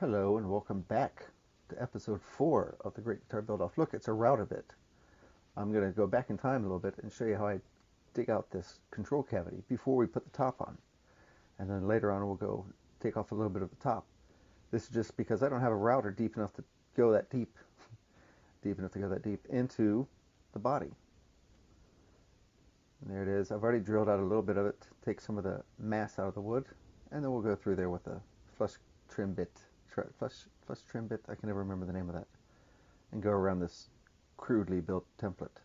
Hello and welcome back to episode 4 of the Great Guitar Build-Off. Look, it's a router bit. I'm going to go back in time a little bit and show you how I dig out this control cavity before we put the top on. And then later on we'll go take off a little bit of the top. This is just because I don't have a router deep enough to go that deep, into the body. And there it is. I've already drilled out a little bit of it, take some of the mass out of the wood, and then we'll go through there with a flush trim bit. Flush trim bit, I can never remember the name of that, and go around this crudely built template.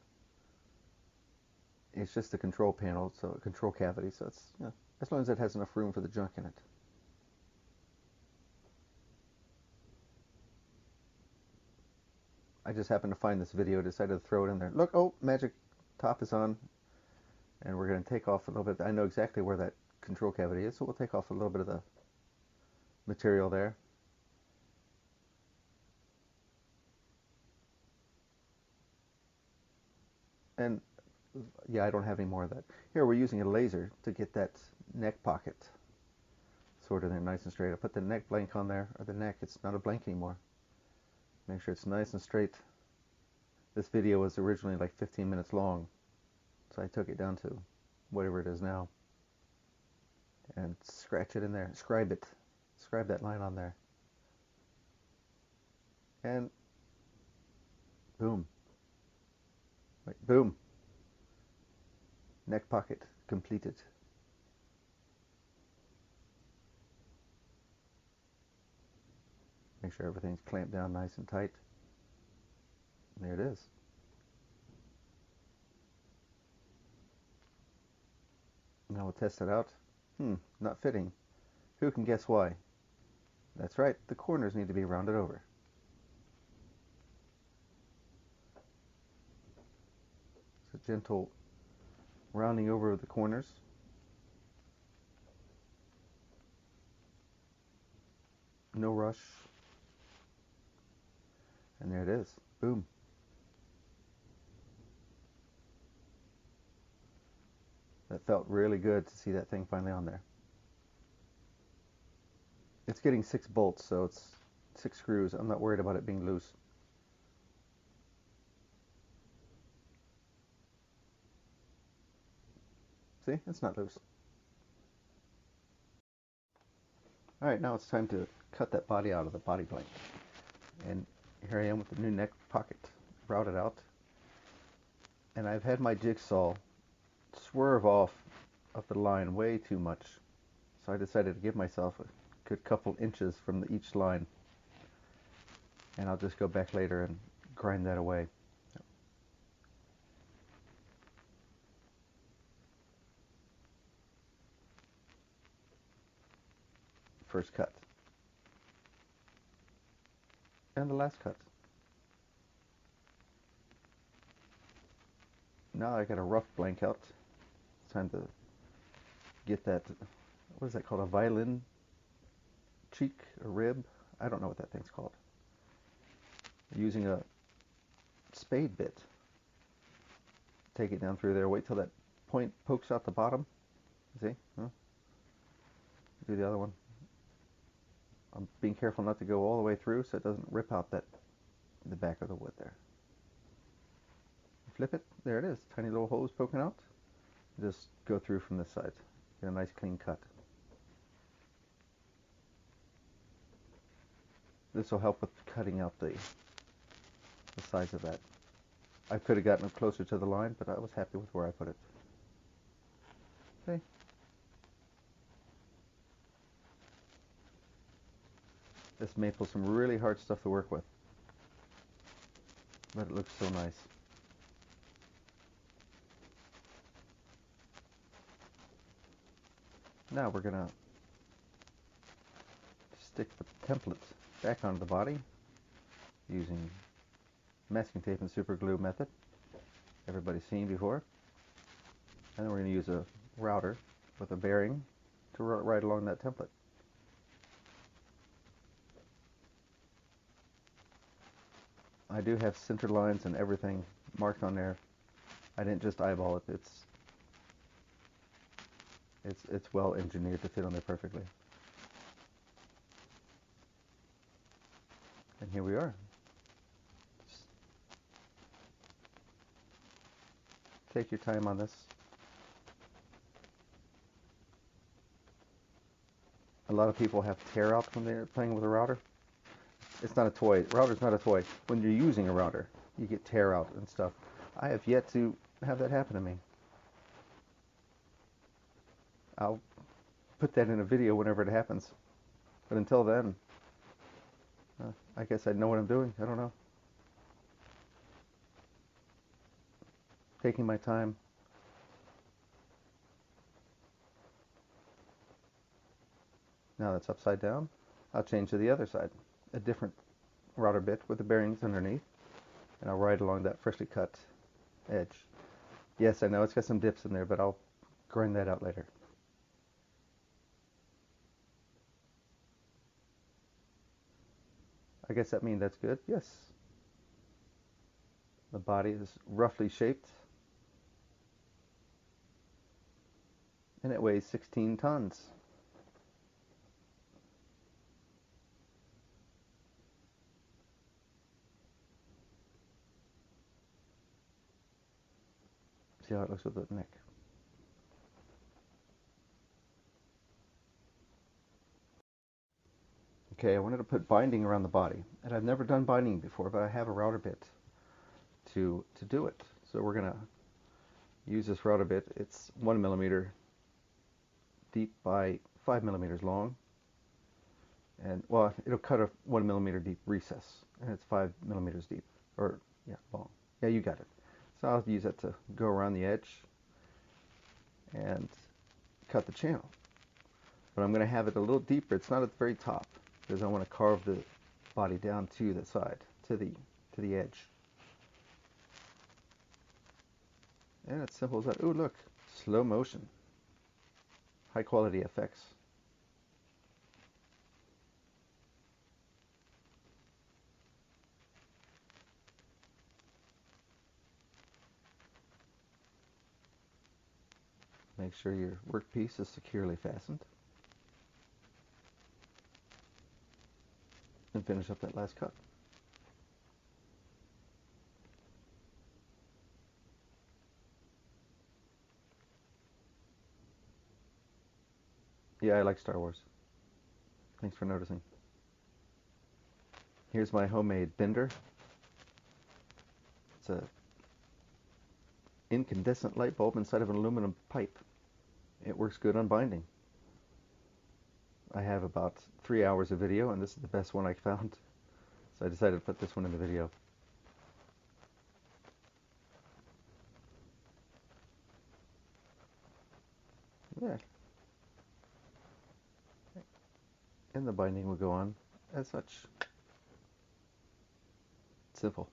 It's just a control panel, so a control cavity, so it's, as long as it has enough room for the junk in it. I just happened to find this video, decided to throw it in there. Look, oh, magic, top is on, and we're going to take off a little bit. I know exactly where that control cavity is, so we'll take off a little bit of the material there. And yeah, I don't have any more of that. Here, we're using a laser to get that neck pocket sort of there nice and straight. I put the neck blank on there, or the neck, it's not a blank anymore. Make sure it's nice and straight. This video was originally like 15 minutes long, so I took it down to whatever it is now. And scratch it in there, scribe it. Scribe that line on there. And boom. Wait, boom. Neck pocket completed. Make sure everything's clamped down nice and tight. And there it is. Now we'll test it out. Not fitting. Who can guess why? That's right, the corners need to be rounded over. It's a gentle rounding over of the corners. No rush. And there it is. Boom. That felt really good to see that thing finally on there. It's getting 6 bolts, so it's 6 screws. I'm not worried about it being loose. See, it's not loose. Alright, now it's time to cut that body out of the body blank. And here I am with the new neck pocket routed out. And I've had my jigsaw swerve off of the line way too much. So I decided to give myself a good couple inches from each line. And I'll just go back later and grind that away. First cut. And the last cut. Now I got a rough blank out. It's time to get that, what is that called, a violin cheek, a rib? I don't know what that thing's called. Using a spade bit. Take it down through there, wait till that point pokes out the bottom. See? Do the other one. I'm being careful not to go all the way through so it doesn't rip out the back of the wood there. Flip it, there it is, tiny little hose poking out. Just go through from this side. Get a nice clean cut. This will help with cutting out the size of that. I could have gotten it closer to the line, but I was happy with where I put it. See? This maple's some really hard stuff to work with, but it looks so nice. Now we're gonna stick the template back onto the body using masking tape and super glue method everybody's seen before. And then we're going to use a router with a bearing to right along that template. I do have center lines and everything marked on there. I didn't just eyeball it. It's well engineered to fit on there perfectly. And here we are. Just take your time on this. A lot of people have tear out when they're playing with a router. It's not a toy. Router's not a toy. When you're using a router, you get tear out and stuff. I have yet to have that happen to me. I'll put that in a video whenever it happens. But until then, I guess I know what I'm doing. I don't know. Taking my time. Now that's upside down. I'll change to the other side. A different router bit with the bearings underneath. And I'll ride along that freshly cut edge. Yes, I know it's got some dips in there, but I'll grind that out later. I guess that means that's good. Yes. The body is roughly shaped. And it weighs 16 tons. See how it looks with the neck. Okay, I wanted to put binding around the body. And I've never done binding before, but I have a router bit to do it. So we're going to use this router bit. It's 1 millimeter deep by 5 millimeters long. And, well, it'll cut a 1 millimeter deep recess. And it's 5 millimeters deep. Or, yeah, long. Yeah, you got it. So I'll use that to go around the edge and cut the channel. But I'm going to have it a little deeper. It's not at the very top because I want to carve the body down to the side, to the edge. And it's simple as that. Ooh, look, slow motion, high quality effects. Make sure your workpiece is securely fastened. And finish up that last cut. Yeah, I like Star Wars. Thanks for noticing. Here's my homemade bender. It's a incandescent light bulb inside of an aluminum pipe. It works good on binding. I have about 3 hours of video, and this is the best one I found. So I decided to put this one in the video. Yeah. And the binding will go on as such. Simple.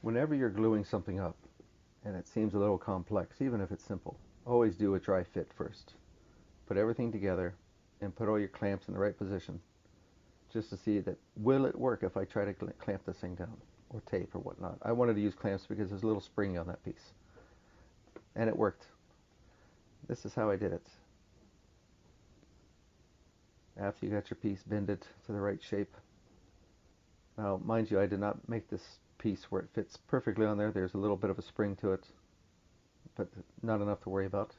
Whenever you're gluing something up and it seems a little complex, even if it's simple, always do a dry fit first. Put everything together and put all your clamps in the right position just to see that will it work if I try to clamp this thing down or tape or whatnot. I wanted to use clamps because there's a little spring on that piece. And it worked. This is how I did it. After you got your piece bended to the right shape. Now, mind you, I did not make this piece where it fits perfectly on there. There's a little bit of a spring to it, but not enough to worry about.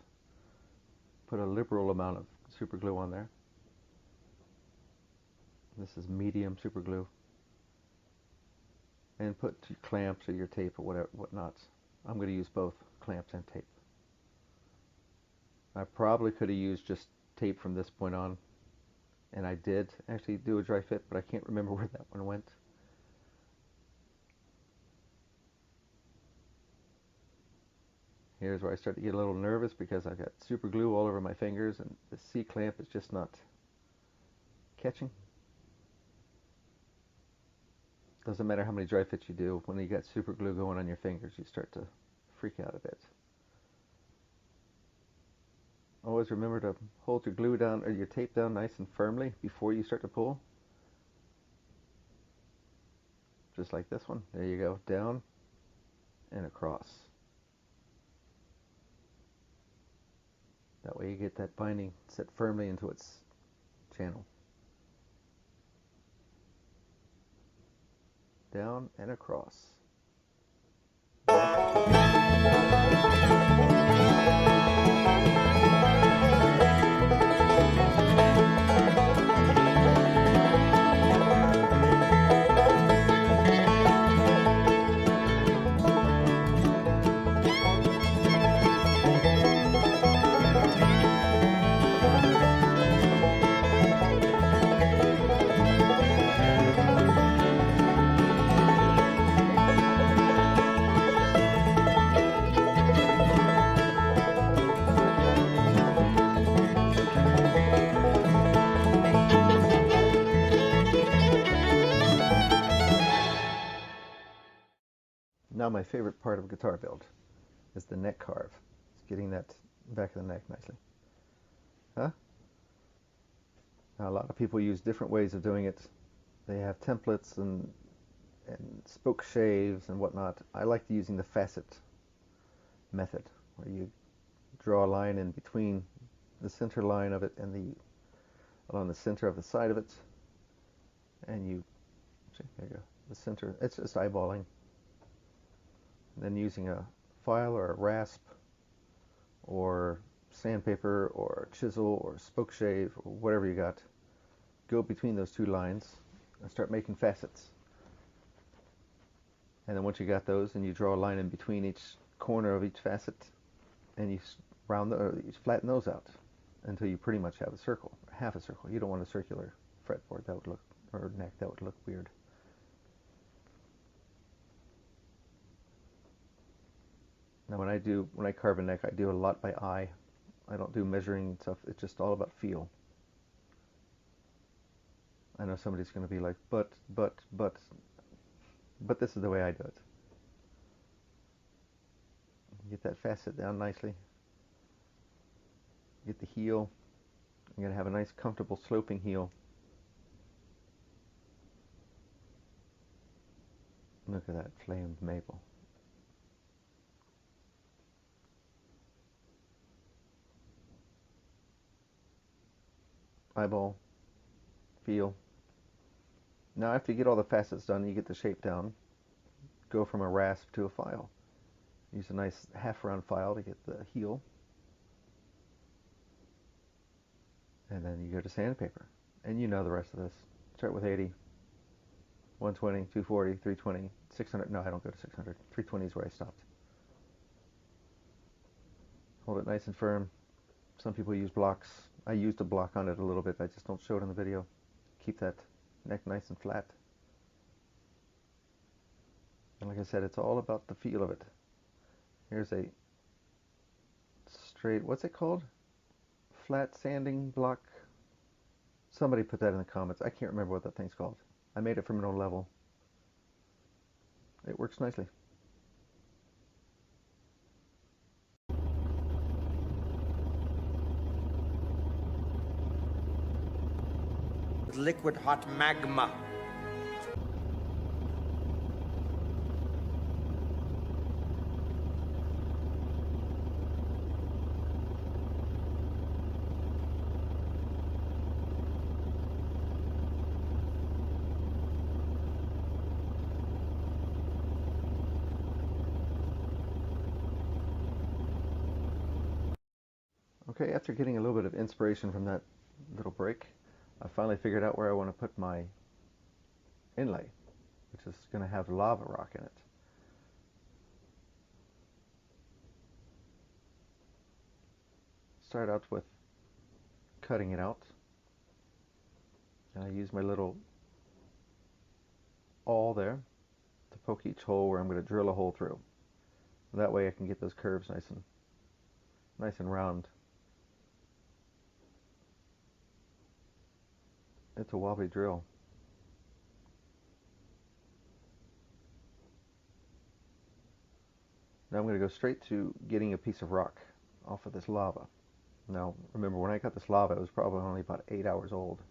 Put a liberal amount of super glue on there. This is medium super glue. And put your clamps or your tape or whatever, whatnot. I'm going to use both clamps and tape. I probably could have used just tape from this point on, and I did actually do a dry fit, but I can't remember where that one went. Here's where I start to get a little nervous because I've got super glue all over my fingers and the C-clamp is just not catching. Doesn't matter how many dry fits you do, when you got super glue going on your fingers, you start to freak out a bit. Always remember to hold your glue down or your tape down nice and firmly before you start to pull. Just like this one. There you go. Down and across. That way you get that binding set firmly into its channel. Down and across. Now my favorite part of guitar build is the neck carve. It's getting that back of the neck nicely. Huh? Now, a lot of people use different ways of doing it. They have templates and spoke shaves and whatnot. I like using the facet method, where you draw a line in between the center line of it and along the center of the side of it, and there you go, the center. It's just eyeballing. And then using a file or a rasp or sandpaper or chisel or spoke shave or whatever you got, go between those two lines and start making facets. And then once you got those, and you draw a line in between each corner of each facet, and you you flatten those out until you pretty much have a circle, half a circle. You don't want a circular fretboard, that would look, or neck, that would look weird. Now when I carve a neck, I do a lot by eye. I don't do measuring stuff. It's just all about feel. I know somebody's going to be like, but this is the way I do it. Get that facet down nicely. Get the heel. I'm going to have a nice, comfortable, sloping heel. Look at that flamed maple. Eyeball, feel. Now after you get all the facets done, you get the shape down, go from a rasp to a file. Use a nice half-round file to get the heel. And then you go to sandpaper. And you know the rest of this. Start with 80, 120, 240, 320, 600. No, I don't go to 600. 320 is where I stopped. Hold it nice and firm. Some people use blocks. I used a block on it a little bit. I just don't show it in the video. Keep that neck nice and flat. And like I said, it's all about the feel of it. Here's a straight, what's it called? Flat sanding block. Somebody put that in the comments. I can't remember what that thing's called. I made it from no level. It works nicely. Liquid hot magma. Okay, after getting a little bit of inspiration from that little break, I finally figured out where I want to put my inlay, which is going to have lava rock in it. Start out with cutting it out, and I use my little awl there to poke each hole where I'm going to drill a hole through. That way I can get those curves nice and round. It's a wobbly drill. Now I'm going to go straight to getting a piece of rock off of this lava. Now, remember, when I got this lava, it was probably only about 8 hours old.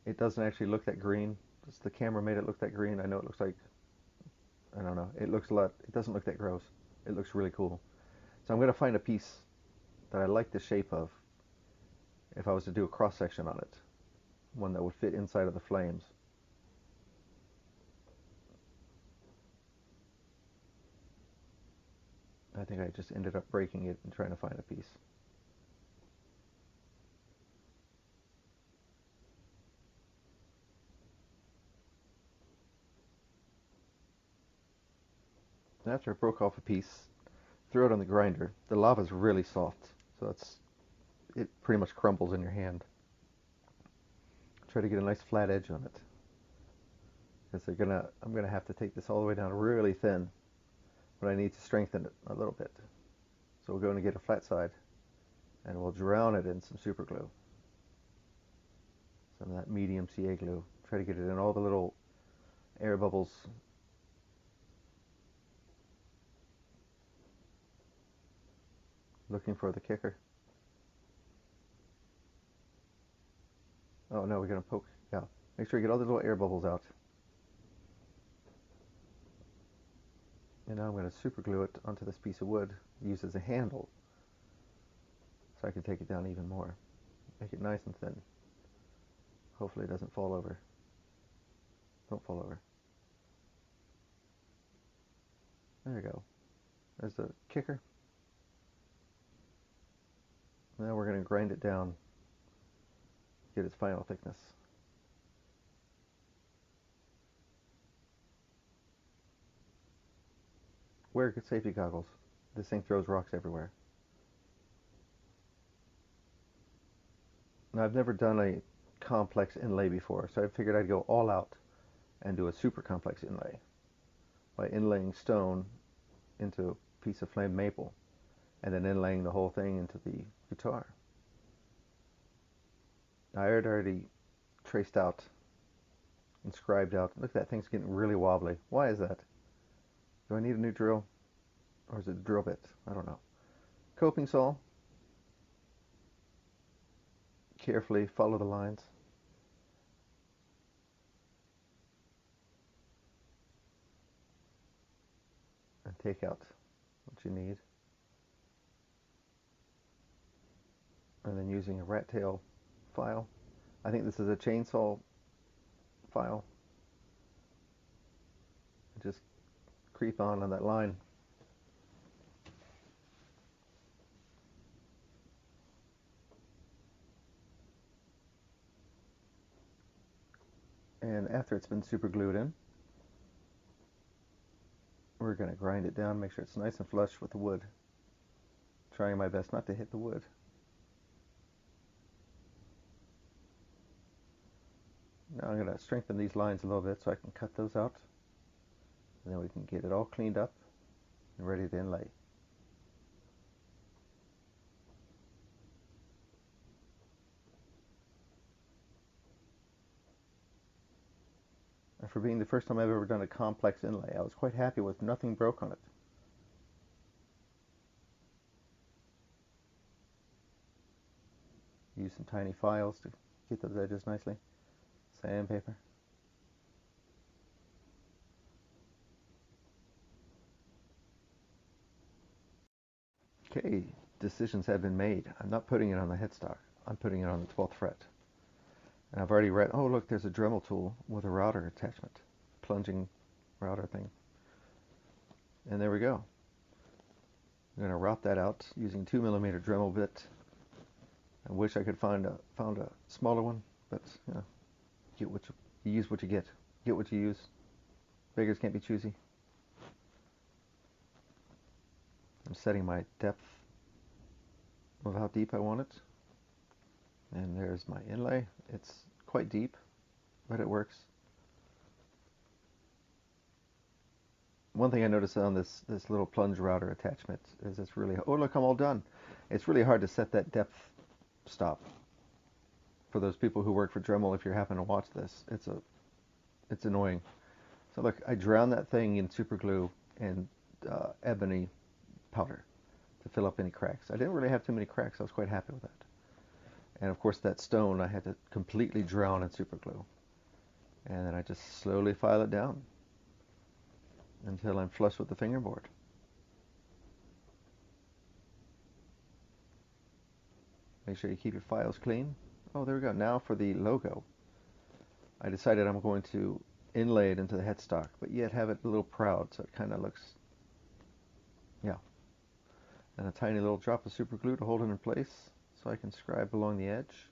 It doesn't actually look that green. Just the camera made it look that green. I know it looks like, I don't know. It doesn't look that gross. It looks really cool. So I'm going to find a piece that I like the shape of if I was to do a cross section on it. One that would fit inside of the flames. I think I just ended up breaking it and trying to find a piece. After I broke off a piece, threw it on the grinder. The lava's really soft, so it pretty much crumbles in your hand. Try to get a nice flat edge on it, because I'm gonna have to take this all the way down really thin, but I need to strengthen it a little bit. So we're going to get a flat side, and we'll drown it in some super glue, some of that medium CA glue. Try to get it in all the little air bubbles. Looking for the kicker. Oh no, we're gonna poke. Yeah, make sure you get all the little air bubbles out. And now I'm going to super glue it onto this piece of wood, use as a handle, so I can take it down even more. Make it nice and thin. Hopefully it doesn't fall over. Don't fall over. There you go. There's the kicker. Now we're going to grind it down, get its final thickness. Wear good safety goggles. This thing throws rocks everywhere. Now I've never done a complex inlay before, so I figured I'd go all out and do a super complex inlay by inlaying stone into a piece of flame maple and then inlaying the whole thing into the guitar. I had already traced out, inscribed out. Look, that thing's getting really wobbly. Why is that? Do I need a new drill? Or is it a drill bit? I don't know. Coping saw. Carefully follow the lines. And take out what you need. And then using a rat tail file. I think this is a chainsaw file. Just creep on that line. And after it's been super glued in, we're going to grind it down, make sure it's nice and flush with the wood. Trying my best not to hit the wood. Now I'm going to strengthen these lines a little bit so I can cut those out. And then we can get it all cleaned up and ready to inlay. And for being the first time I've ever done a complex inlay, I was quite happy with nothing broke on it. Use some tiny files to get those edges nicely. Sandpaper. Okay, decisions have been made. I'm not putting it on the headstock. I'm putting it on the 12th fret. And I've already read, oh look, there's a Dremel tool with a router attachment. Plunging router thing. And there we go. I'm going to route that out using 2mm Dremel bit. I wish I could found a smaller one, but you know, you use what you get. Get what you use. Beggars can't be choosy. I'm setting my depth of how deep I want it. And there's my inlay. It's quite deep, but it works. One thing I noticed on this little plunge router attachment is it's really, oh look, I'm all done. It's really hard to set that depth stop. For those people who work for Dremel, if you're having to watch this, it's annoying. So look, I drowned that thing in super glue and ebony powder to fill up any cracks. I didn't really have too many cracks. I was quite happy with that. And of course that stone I had to completely drown in super glue. And then I just slowly file it down until I'm flush with the fingerboard. Make sure you keep your files clean. Oh, there we go. Now for the logo. I decided I'm going to inlay it into the headstock, but yet have it a little proud, so it kind of looks, yeah. And a tiny little drop of super glue to hold it in place, so I can scribe along the edge.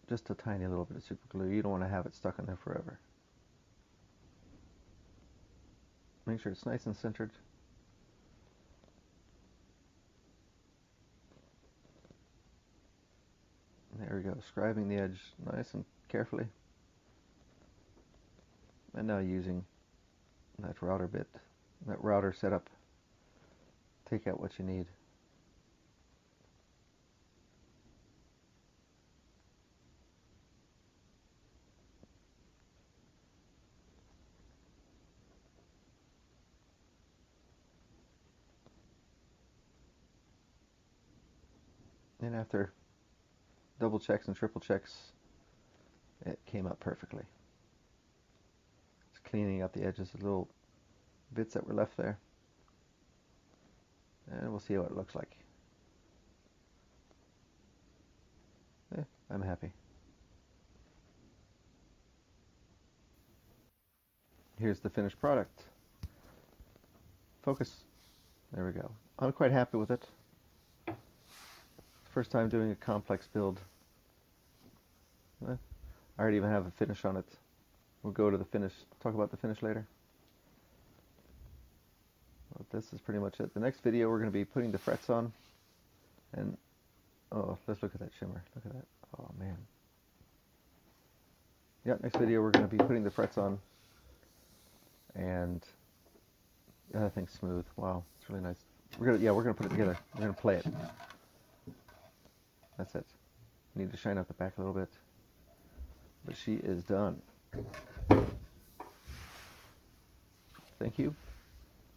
Just a tiny little bit of super glue. You don't want to have it stuck in there forever. Make sure it's nice and centered. There we go, scribing the edge nice and carefully. And now using that router bit, that router setup, take out what you need. And after double checks and triple checks, it came out perfectly. Just cleaning up the edges of little bits that were left there. And we'll see what it looks like. I'm happy. Here's the finished product. Focus. There we go. I'm quite happy with it. First time doing a complex build. I already even have a finish on it. We'll go to the finish, talk about the finish later. Well, this is pretty much it. The next video we're going to be putting the frets on. And, oh, let's look at that shimmer. Look at that. Oh, man. Yeah, next video we're going to be putting the frets on. And the other thing's smooth. Wow, it's really nice. We're gonna put it together. We're gonna play it. That's it. Need to shine out the back a little bit. But she is done. Thank you.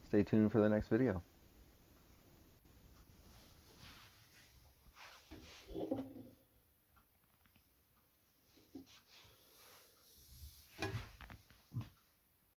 Stay tuned for the next video.